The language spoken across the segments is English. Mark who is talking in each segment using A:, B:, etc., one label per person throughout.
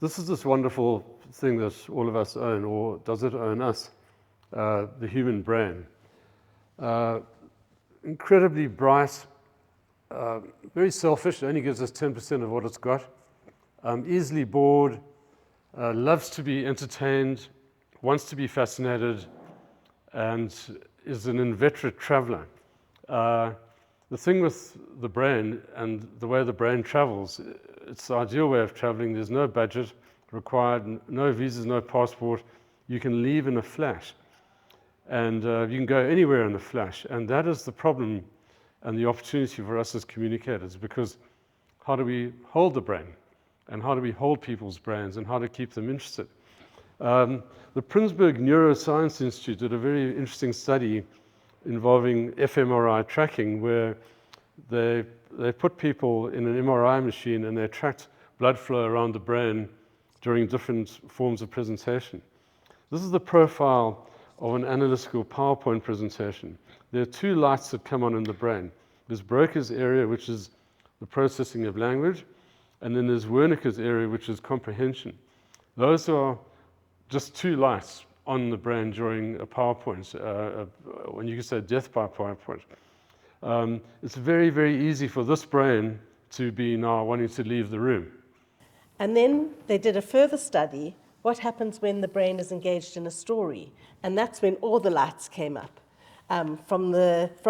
A: this is this wonderful thing that all of us own, or does it own us? The human brain. Incredibly bright, very selfish, it only gives us 10% of what it's got. Easily bored, loves to be entertained, wants to be fascinated, and is an inveterate traveler. The thing with the brain and the way the brain travels, it's the ideal way of traveling. There's no budget required, no visas, no passport. You can leave in a flash, and you can go anywhere in a flash. And that is the problem and the opportunity for us as communicators, because how do we hold the brain? And how do we hold people's brains, and how to keep them interested? The Princeberg Neuroscience Institute did a very interesting study involving fMRI tracking, where they put people in an MRI machine and they tracked blood flow around the brain during different forms of presentation. This is the profile of an analytical PowerPoint presentation. There are two lights that come on in the brain. There's Broca's area, which is the processing of language, and then there's Wernicke's area, which is comprehension. Those are just two lights on the brain during a PowerPoint, when you can say death by PowerPoint. It's very, very easy for this brain to be now wanting to leave the room.
B: And then they did a further study, what happens when the brain is engaged in a story? And that's when all the lights came up, from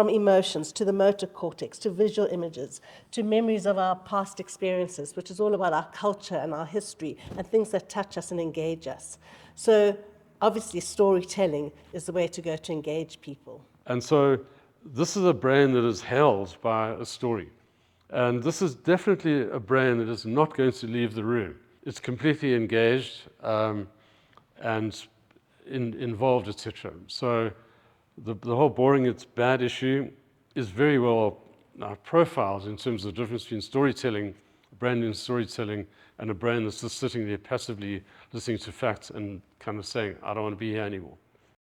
B: emotions to the motor cortex, to visual images, to memories of our past experiences, which is all about our culture and our history and things that touch us and engage us. So obviously storytelling is the way to go to engage people.
A: And so this is a brain that is held by a story. And this is definitely a brain that is not going to leave the room. It's completely engaged and involved, etc. So the whole boring it's bad issue is very well profiled in terms of the difference between storytelling, brain and storytelling, and a brain that's just sitting there passively listening to facts and kind of saying, I don't want to be here anymore.